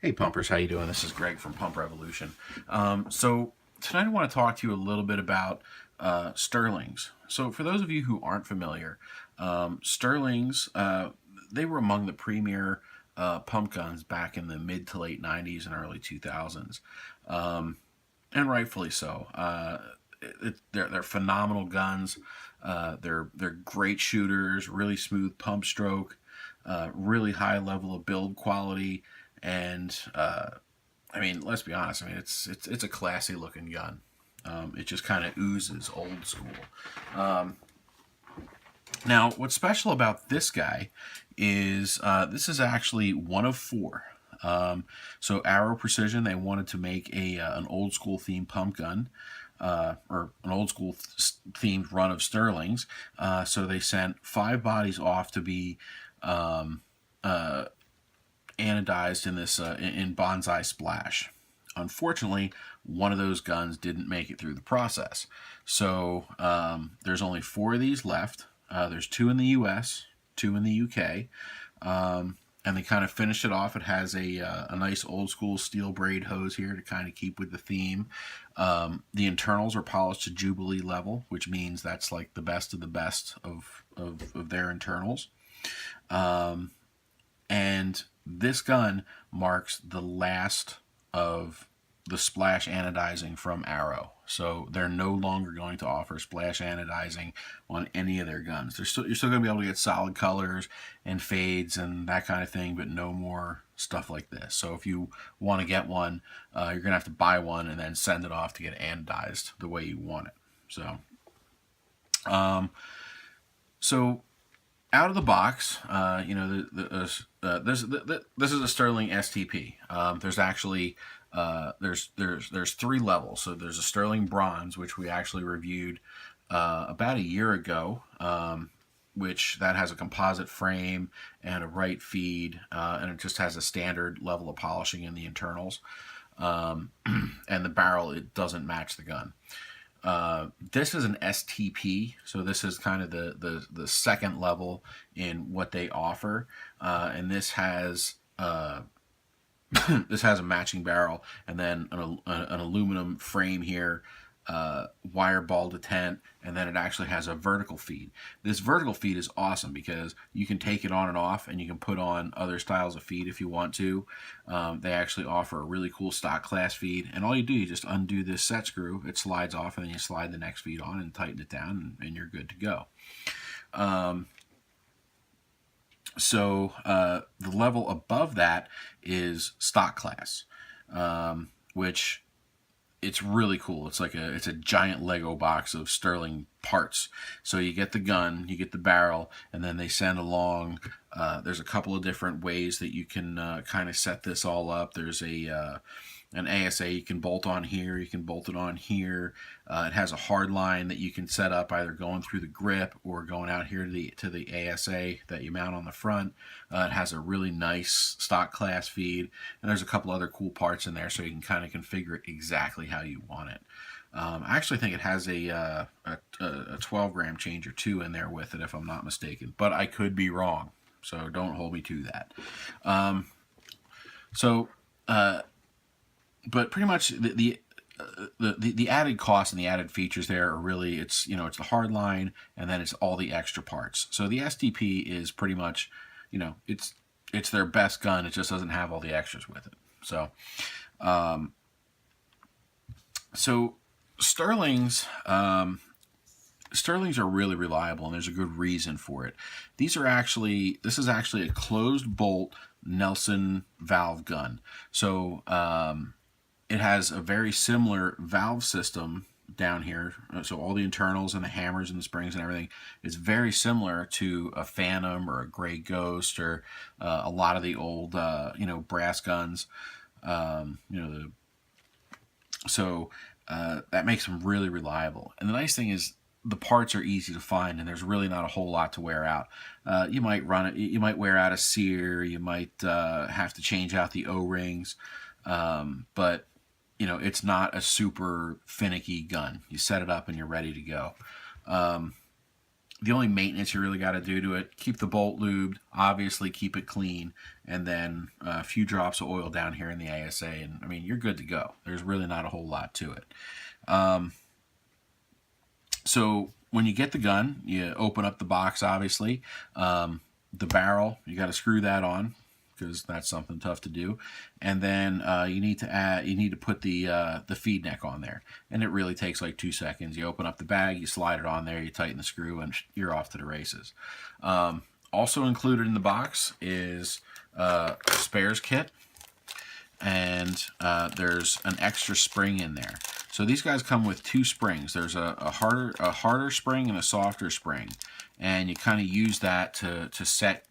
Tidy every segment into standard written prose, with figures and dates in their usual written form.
Hey pumpers, how you doing? This is Greg from Pump Revolution. So tonight I want to talk to you a little bit about Sterlings. So for those of you who aren't familiar, Sterlings, they were among the premier pump guns back in the mid to late 90s and early 2000s. And rightfully so. They're phenomenal guns. They're great shooters, really smooth pump stroke, really high level of build quality, and I mean, let's be honest. I mean, it's a classy looking gun. It just kind of oozes old school. Now, what's special about this guy is this is actually one of four. So Arrow Precision, they wanted to make an old school themed pump gun, or an old school themed run of Sterlings. So they sent 5 bodies off to be anodized in this in Bonsai Splash. Unfortunately, one of those guns didn't make it through the process. So there's only 4 of these left. There's 2 in the U.S., 2 in the U.K., and they kind of finished it off. It has a nice old school steel braid hose here to kind of keep with the theme. The internals are polished to Jubilee level, which means that's like the best of the best of their internals. And this gun marks the last of the splash anodizing from Arrow. So they're no longer going to offer splash anodizing on any of their guns. You're still going to be able to get solid colors and fades and that kind of thing, but no more stuff like this. So if you want to get one, you're going to have to buy one and then send it off to get anodized the way you want it. So out of the box, this is a Sterling STP. There's actually there's 3 levels. So there's a Sterling Bronze, which we actually reviewed about a year ago, which that has a composite frame and a right feed, and it just has a standard level of polishing in the internals. And the barrel, it doesn't match the gun. This is an STP, so this is kind of the second level in what they offer, and this has this has a matching barrel and then an aluminum frame here, wire ball detent, and then it actually has a vertical feed. This vertical feed is awesome because you can take it on and off, and you can put on other styles of feed if you want to. They actually offer a really cool stock class feed, and all you do, you just undo this set screw, it slides off, and then you slide the next feed on and tighten it down, and you're good to go. So the level above that is stock class, which it's really cool. It's a giant Lego box of Sterling parts. So you get the gun, you get the barrel, and then they send along. There's a couple of different ways that you can kind of set this all up. There's an ASA you can bolt on here, you can bolt it on here. It has a hard line that you can set up either going through the grip or going out here to the ASA that you mount on the front. It has a really nice stock class feed, and there's a couple other cool parts in there so you can kind of configure it exactly how you want it. I actually think it has a 12 gram change or 2 in there with it, if I'm not mistaken, but I could be wrong, so don't hold me to that. But pretty much the added costs and the added features there are really, it's the hard line, and then it's all the extra parts. So the STP is pretty much, it's their best gun. It just doesn't have all the extras with it. So Sterlings are really reliable, and there's a good reason for it. This is actually a closed bolt Nelson valve gun. So it has a very similar valve system down here. So all the internals and the hammers and the springs and everything is very similar to a Phantom or a Grey Ghost or a lot of the old brass guns. That makes them really reliable. And the nice thing is the parts are easy to find, and there's really not a whole lot to wear out. You might wear out a sear, you might have to change out the O-rings, but it's not a super finicky gun. You set it up and you're ready to go. The only maintenance you really got to do to it, keep the bolt lubed, obviously keep it clean, and then a few drops of oil down here in the ASA, and I mean, you're good to go. There's really not a whole lot to it. So when you get the gun, you open up the box, obviously. The barrel, you got to screw that on, because that's something tough to do. And then you need to put the feed neck on there, and it really takes like 2 seconds. You open up the bag, you slide it on there, you tighten the screw, and you're off to the races. Also included in the box is a spares kit, and there's an extra spring in there. So these guys come with 2 springs. There's a harder spring and a softer spring, and you kind of use that to set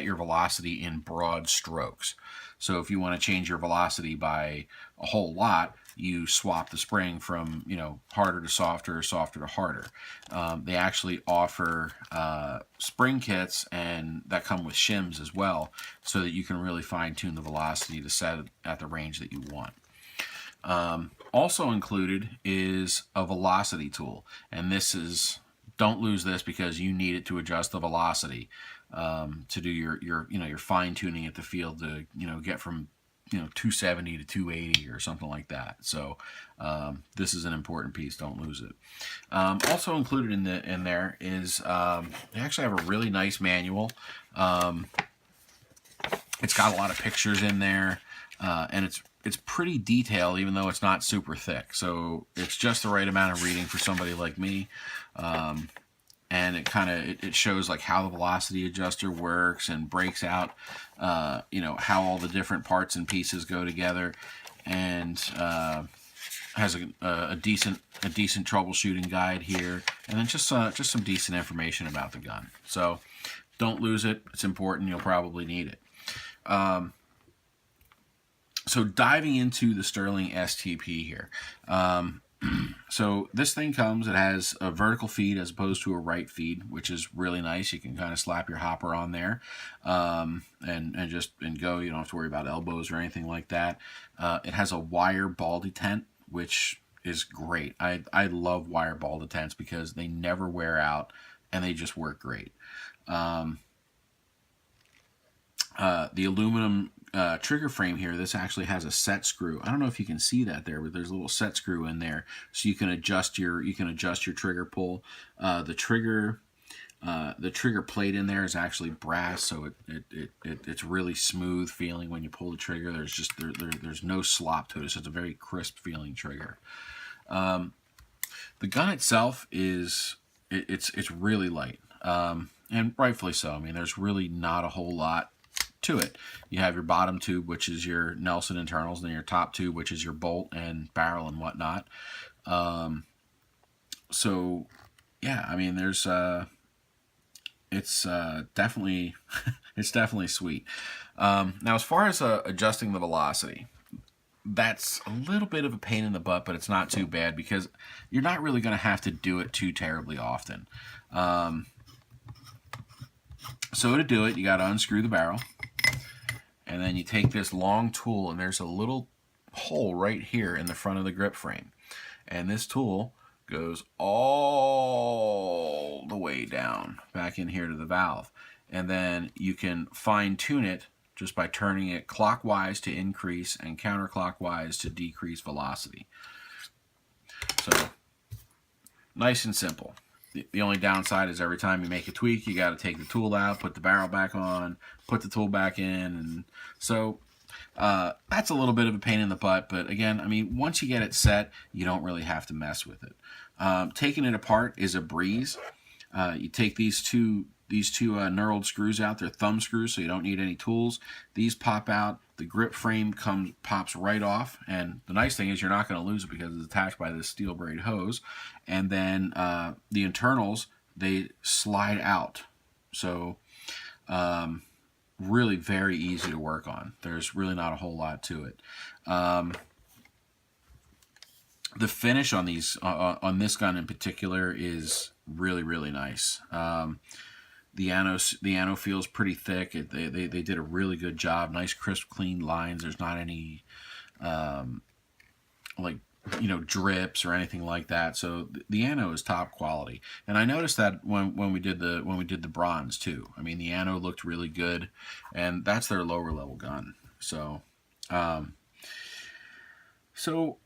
your velocity in broad strokes. So if you want to change your velocity by a whole lot, you swap the spring from, you know, harder to softer, softer to harder. They actually offer spring kits and that come with shims as well, so that you can really fine tune the velocity to set it at the range that you want. Also included is a velocity tool, and this is, don't lose this, because you need it to adjust the velocity to do your fine tuning at the field to, you know, get from 270 to 280 or something like that. So this is an important piece. Don't lose it. Also included in there is they actually have a really nice manual. It's got a lot of pictures in there, and it's pretty detailed, even though it's not super thick. So it's just the right amount of reading for somebody like me. And it shows like how the velocity adjuster works and breaks out, how all the different parts and pieces go together, and has a decent troubleshooting guide here, and then just some decent information about the gun. So don't lose it. It's important. You'll probably need it. So diving into the Sterling STP here. So this thing comes, it has a vertical feed as opposed to a right feed, which is really nice. You can kind of slap your hopper on there and go. You don't have to worry about elbows or anything like that. It has a wire ball detent, which is great. I love wire ball detents because they never wear out and they just work great. The aluminum trigger frame here, this actually has a set screw. I don't know if you can see that there, but there's a little set screw in there, so you can adjust your trigger pull. The trigger plate in there is actually brass, so it's really smooth feeling when you pull the trigger. There's no slop to it. So it's a very crisp feeling trigger. The gun itself it's really light, and rightfully so. I mean, there's really not a whole lot to it. You have your bottom tube, which is your Nelson internals, and then your top tube, which is your bolt and barrel and whatnot. So yeah, I mean, there's it's definitely it's definitely sweet. Now, as far as adjusting the velocity, that's a little bit of a pain in the butt, but it's not too bad because you're not really going to have to do it too terribly often. So to do it, you got to unscrew the barrel, and then you take this long tool, and there's a little hole right here in the front of the grip frame, and this tool goes all the way down back in here to the valve, and then you can fine tune it just by turning it clockwise to increase and counterclockwise to decrease velocity. So nice and simple. The only downside is every time you make a tweak, you got to take the tool out, put the barrel back on, put the tool back in, and so that's a little bit of a pain in the butt. But again, I mean, once you get it set, you don't really have to mess with it. Taking it apart is a breeze. You take these two knurled screws out. They're thumb screws, so you don't need any tools. These pop out. The grip frame pops right off, and the nice thing is you're not going to lose it because it's attached by this steel braid hose. And then the internals, they slide out. So really very easy to work on. There's really not a whole lot to it. The finish on these on this gun in particular is really, really nice. The ano feels pretty thick. They did a really good job. Nice, crisp, clean lines. There's not any like drips or anything like that. So the ano is top quality, and I noticed that when we did the bronze too. I mean, the ano looked really good, and that's their lower level gun. So, um, so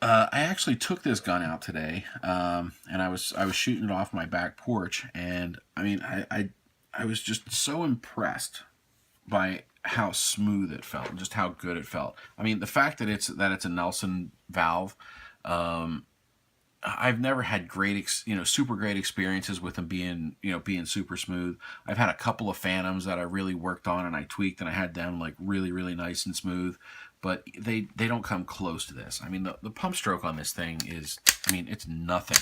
I actually took this gun out today, and I was shooting it off my back porch, and I mean, I was just so impressed by how smooth it felt, and just how good it felt. I mean, the fact that it's a Nelson valve, um, I've never had super great experiences with them being super smooth. I've had a couple of Phantoms that I really worked on and I tweaked, and I had them like really, really nice and smooth, but they don't come close to this. I mean, the pump stroke on this thing is, I mean, it's nothing.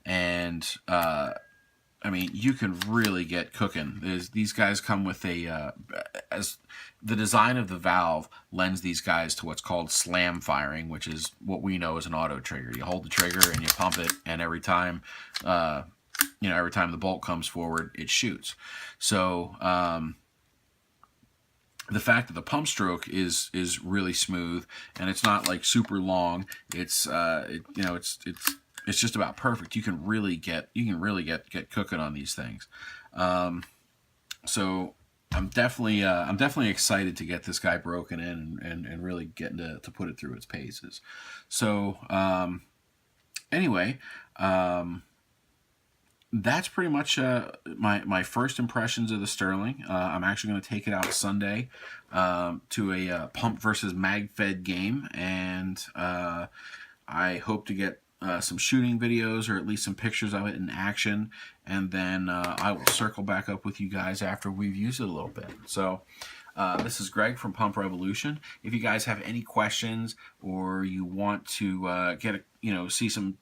And I mean, you can really get cooking. These guys come with as the design of the valve lends these guys to what's called slam firing, which is what we know as an auto trigger. You hold the trigger and you pump it, and every time, every time the bolt comes forward, it shoots. So the fact that the pump stroke is really smooth, and it's not like super long. It's it's just about perfect. You can really get cooking on these things. So I'm definitely excited to get this guy broken in and really getting to put it through its paces. So anyway, that's pretty much my first impressions of the Sterling. I'm actually going to take it out Sunday to a pump versus mag fed game, and I hope to get some shooting videos, or at least some pictures of it in action, and then I will circle back up with you guys after we've used it a little bit. So this is Greg from Pump Revolution. If you guys have any questions, or you want to see some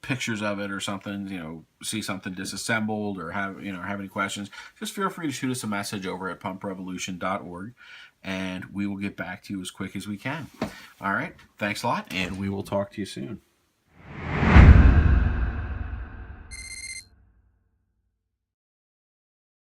pictures of it or something, see something disassembled, or have any questions, just feel free to shoot us a message over at pumprevolution.org, and we will get back to you as quick as we can. All right, thanks a lot, and we will talk to you soon.